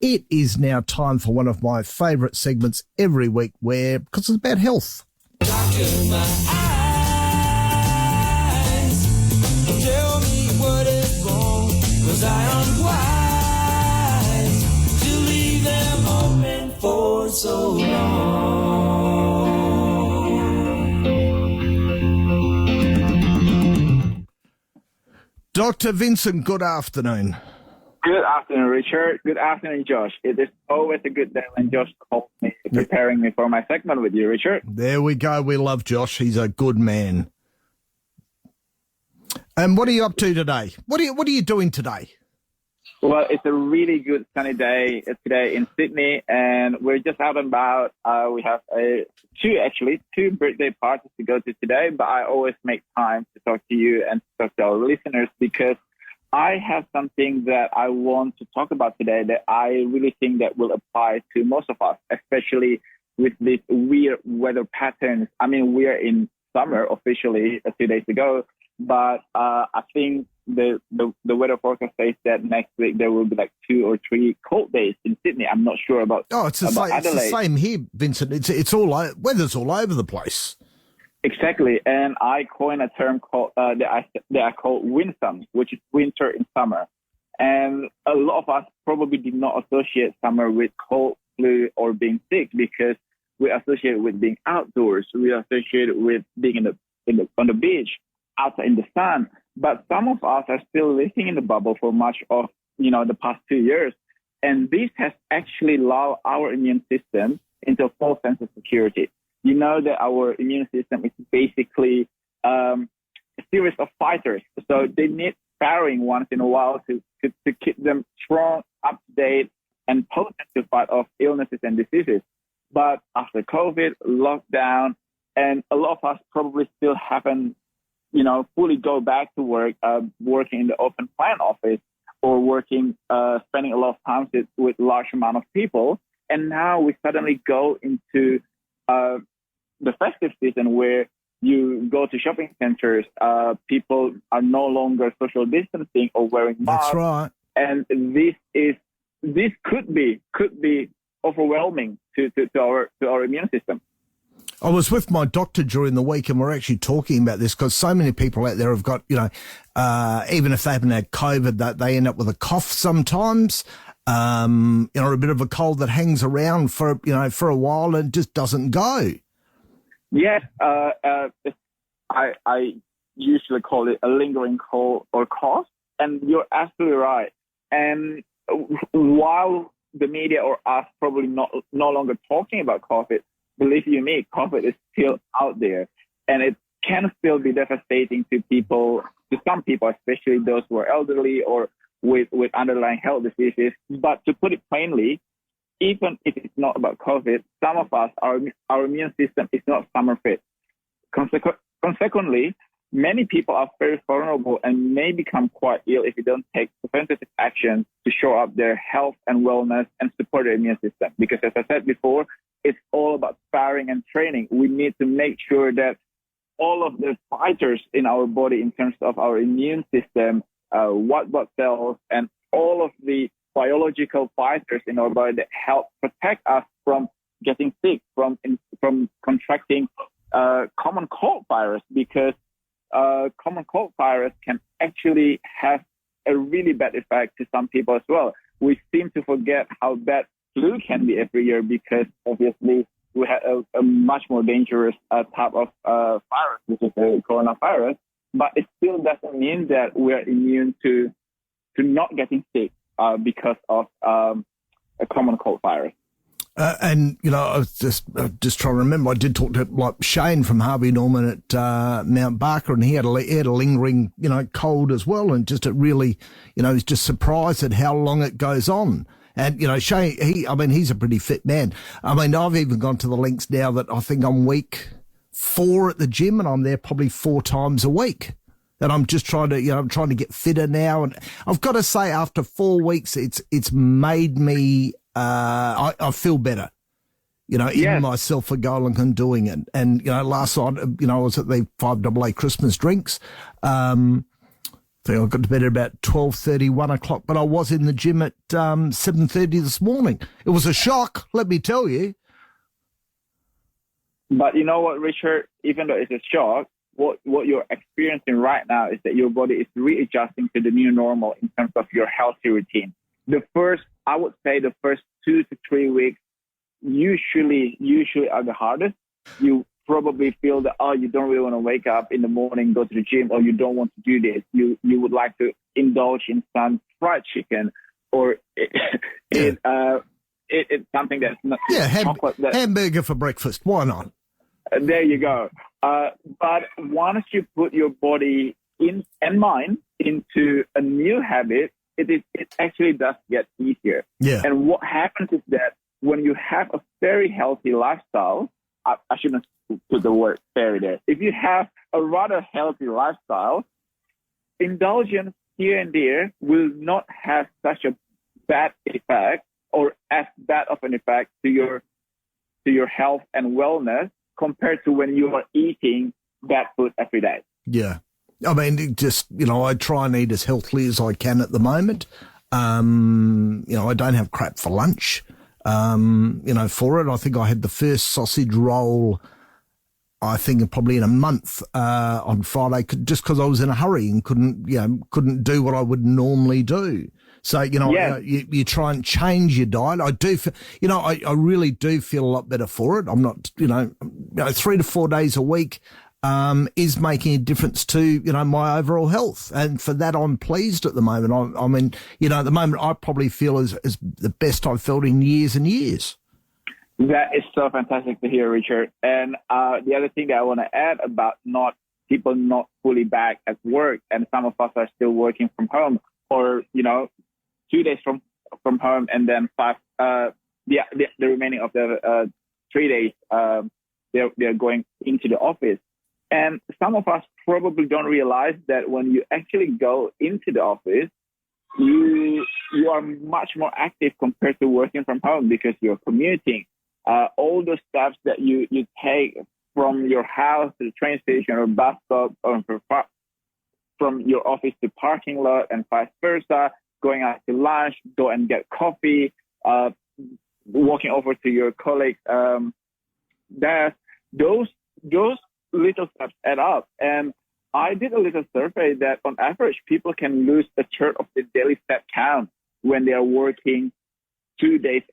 It is now time for one of my favourite segments every week because it's about health. Doctor, my eyes, tell me what is wrong, 'cause I am wise to leave them open for so long. Dr. Vincent, good afternoon. Good afternoon, Richard. Good afternoon, Josh. It is always a good day when Josh calls me, preparing me for my segment with you, Richard. There we go. We love Josh. He's a good man. And what are you up to today? What are you doing today? Well, it's a really good sunny day today in Sydney, and we're just out and about. We have two birthday parties to go to today, but I always make time to talk to you and to talk to our listeners because I have something that I want to talk about today that I really think that will apply to most of us, especially with these weird weather patterns. I mean, we are in summer officially 2 days ago, but I think the weather forecast says that next week there will be like 2 or 3 cold days in Sydney. I'm not sure about it's the same here, Vincent. It's weather's all over the place. Exactly, and I coined a term called that I call WinSum, which is winter in summer. And a lot of us probably did not associate summer with cold, flu, or being sick because we associate it with being outdoors. We associate it with being on the beach, outside in the sun. But some of us are still living in the bubble for much of the past 2 years, and this has actually allowed our immune system into a false sense of security. You know that our immune system is basically a series of fighters. So they need sparring once in a while to keep them strong, up to date, and potent to fight off illnesses and diseases. But after COVID, lockdown, and a lot of us probably still haven't, fully go back to work, working in the open plan office or working, spending a lot of time with large amount of people. And now we suddenly go into the festive season where you go to shopping centers, people are no longer social distancing or wearing masks. That's right. And this could be overwhelming to our immune system. I was with my doctor during the week and we're actually talking about this because so many people out there have got, even if they haven't had COVID, that they end up with a cough sometimes. A bit of a cold that hangs around for a while and just doesn't go. Yes, I usually call it a lingering cold or cough, and you're absolutely right. And while the media or us probably no longer talking about COVID, believe you me, COVID is still out there, and it can still be devastating to some people, especially those who are elderly or with underlying health diseases. But to put it plainly, even if it's not about COVID, some of us, our immune system is not summer fit. Consequently, many people are very vulnerable and may become quite ill if you don't take preventative action to shore up their health and wellness and support their immune system. Because as I said before, it's all about sparring and training. We need to make sure that all of the fighters in our body in terms of our immune system, white blood cells, and all of the biological fighters in our body that help protect us from getting sick, from contracting common cold virus, because common cold virus can actually have a really bad effect to some people as well. We seem to forget how bad flu can be every year because obviously we have a much more dangerous type of virus, which is the coronavirus. But it still doesn't mean that we are immune to not getting sick because of a common cold virus. I was just trying to remember. I did talk to Shane from Harvey Norman at Mount Barker, and he had a lingering cold as well, and just it really he's just surprised at how long it goes on. And Shane, he's a pretty fit man. I mean, I've even gone to the links now that I think I'm week 4 at the gym, and I'm there probably 4 times a week. And I'm just trying to get fitter now. And I've got to say, after 4 weeks, it's made me. I feel better, in myself for going and doing it. And, last night, I was at the 5AA Christmas drinks. I think I got to bed at about 12:30, 1 o'clock, but I was in the gym at 7:30 this morning. It was a shock, let me tell you. But you know what, Richard? Even though it's a shock, what you're experiencing right now is that your body is readjusting to the new normal in terms of your healthy routine. I would say the first 2 to 3 weeks usually are the hardest. You probably feel that, you don't really want to wake up in the morning, go to the gym, or you don't want to do this. You would like to indulge in some fried chicken, or it's something that's not chocolate. Hamburger for breakfast. Why not? There you go. But once you put your body and mind into a new habit, it actually does get easier. Yeah. And what happens is that when you have a very healthy lifestyle, I shouldn't put the word very there. If you have a rather healthy lifestyle, indulgence here and there will not have such a bad effect, or as bad of an effect to your health and wellness compared to when you are eating bad food every day. Yeah. I mean, I try and eat as healthily as I can at the moment. I don't have crap for lunch, for it. I think I had the first sausage roll, I think probably in a month, on Friday, just because I was in a hurry and couldn't do what I would normally do. So, you try and change your diet. I do, I really do feel a lot better for it. I'm not, 3 to 4 days a week, is making a difference to, my overall health. And for that, I'm pleased at the moment. At the moment, I probably feel as the best I've felt in years and years. That is so fantastic to hear, Richard. And the other thing that I want to add about people not fully back at work, and some of us are still working from home, or 2 days from home, and then the remaining of the 3 days they're going into the office. And some of us probably don't realize that when you actually go into the office, you are much more active compared to working from home, because you're commuting. All the steps that you take from your house to the train station or bus stop, or from your office to parking lot, and vice versa, going out to lunch, go and get coffee, walking over to your colleague's desk, those little steps add up. And I did a little survey that on average, people can lose a third of the daily step count when they are working 2 days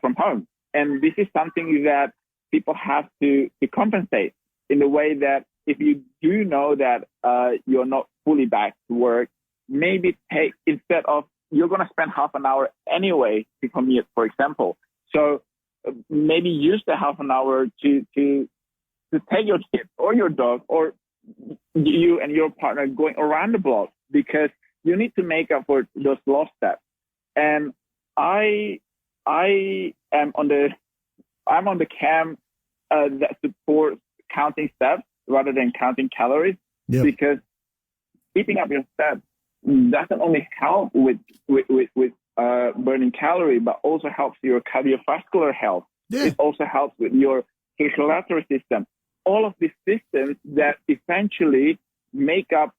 from home. And this is something that people have to compensate in the way that if you do know that you're not fully back to work, maybe instead of, you're going to spend half an hour anyway to commute, for example. So maybe use the half an hour to take your kid or your dog, or you and your partner going around the block, because you need to make up for those lost steps. And I am on the camp that supports counting steps rather than counting calories, because keeping up your steps doesn't only help with burning calorie, but also helps your cardiovascular health. Yeah. It also helps with your circulatory system. All of these systems that eventually make up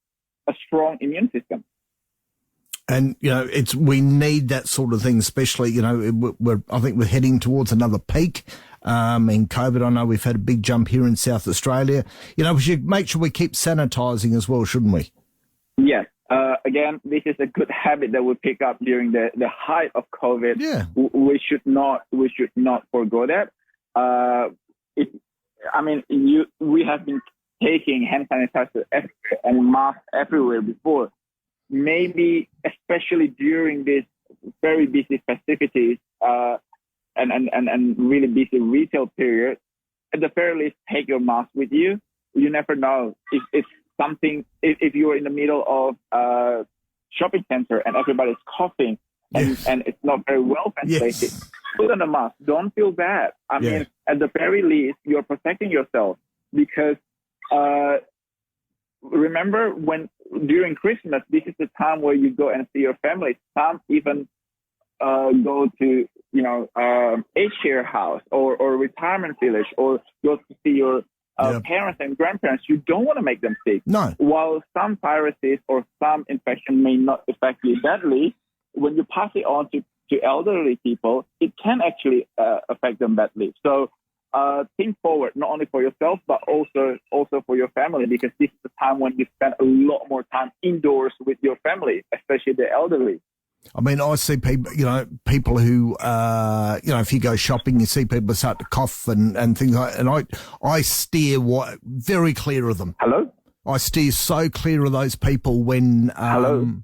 a strong immune system. And, we need that sort of thing, especially, I think we're heading towards another peak in COVID. I know we've had a big jump here in South Australia. We should make sure we keep sanitizing as well, shouldn't we? Yes. Again, this is a good habit that we pick up during the height of COVID. Yeah. We should not forgo that. We have been taking hand sanitizer and masks everywhere before. Maybe, especially during this very busy festivities and really busy retail period, at the very least, take your mask with you. You never know if you're in the middle of a shopping center and everybody's coughing and it's not very well ventilated. Yes. Put on a mask. Don't feel bad. I mean, at the very least, you're protecting yourself, because remember when during Christmas, this is the time where you go and see your family. Some even go to aged care house or retirement village, or go to see your Yeah. parents and grandparents, you don't want to make them sick. No. While some viruses or some infection may not affect you badly, when you pass it on to elderly people, it can actually affect them badly. So think forward, not only for yourself, but also for your family, because this is the time when you spend a lot more time indoors with your family, especially the elderly. I mean, I see people who, if you go shopping, you see people start to cough and things like that. And I steer very clear of them. Hello? I steer so clear of those people when... Hello?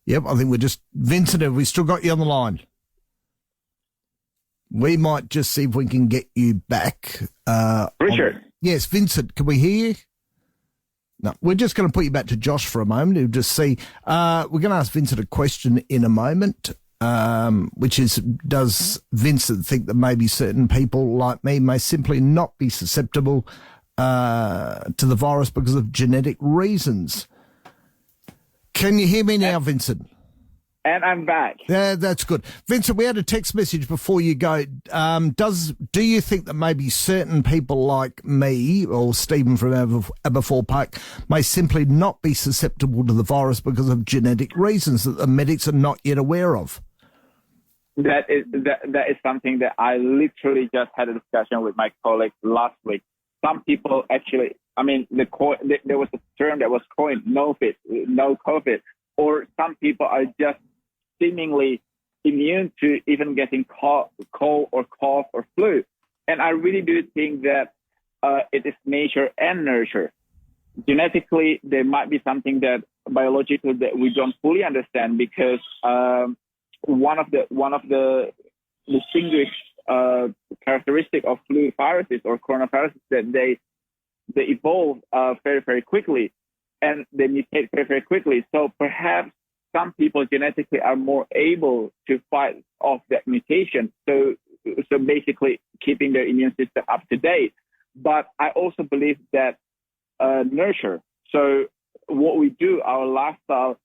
Yep, I think Vincent, have we still got you on the line? We might just see if we can get you back. Richard? Yes, Vincent, can we hear you? No, we're just going to put you back to Josh for a moment and just see. We're going to ask Vincent a question in a moment, which is, does Vincent think that maybe certain people like me may simply not be susceptible to the virus because of genetic reasons? Can you hear me now, Vincent? And I'm back. Yeah, that's good. Vincent, we had a text message before you go. Do you think that maybe certain people like me or Stephen from Aberfoyle Park may simply not be susceptible to the virus because of genetic reasons that the medics are not yet aware of? That is something that I literally just had a discussion with my colleagues last week. Some people actually, there was a term that was coined, no COVID, or some people are just seemingly immune to even getting cold or cough or flu. And I really do think that it is nature and nurture. Genetically, there might be something that biologically that we don't fully understand, because one of the distinguished characteristic of flu viruses or coronaviruses that they evolve very, very quickly, and they mutate very, very quickly. So perhaps some people genetically are more able to fight off that mutation. So basically keeping their immune system up to date. But I also believe that nurture. So what we do, our lifestyle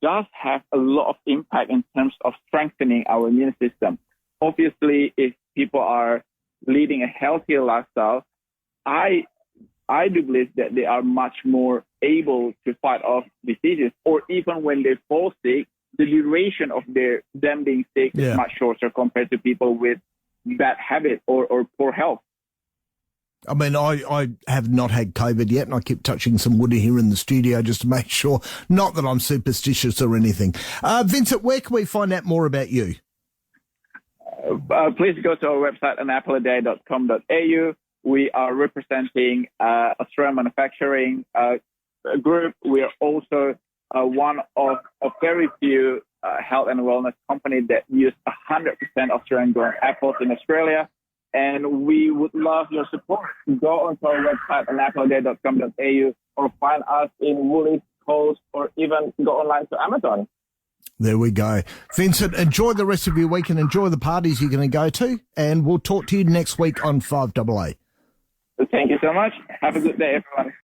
does have a lot of impact in terms of strengthening our immune system. Obviously, if people are leading a healthier lifestyle, I do believe that they are much more able to fight off diseases, or even when they fall sick, the duration of them being sick is much shorter compared to people with bad habit or poor health. I mean, I have not had COVID yet, and I keep touching some wood here in the studio just to make sure, not that I'm superstitious or anything. Vincent, where can we find out more about you? Please go to our website, anappleaday.com.au. We are representing Australian manufacturing group. We are also one of a very few health and wellness company that use 100% Australian-grown apples in Australia. And we would love your support. Go onto our website, anappleaday.com.au, or find us in Woolies, Coles, or even go online to Amazon. There we go. Vincent, enjoy the rest of your week and enjoy the parties you're going to go to. And we'll talk to you next week on 5AA. Thank you so much. Have a good day, everyone.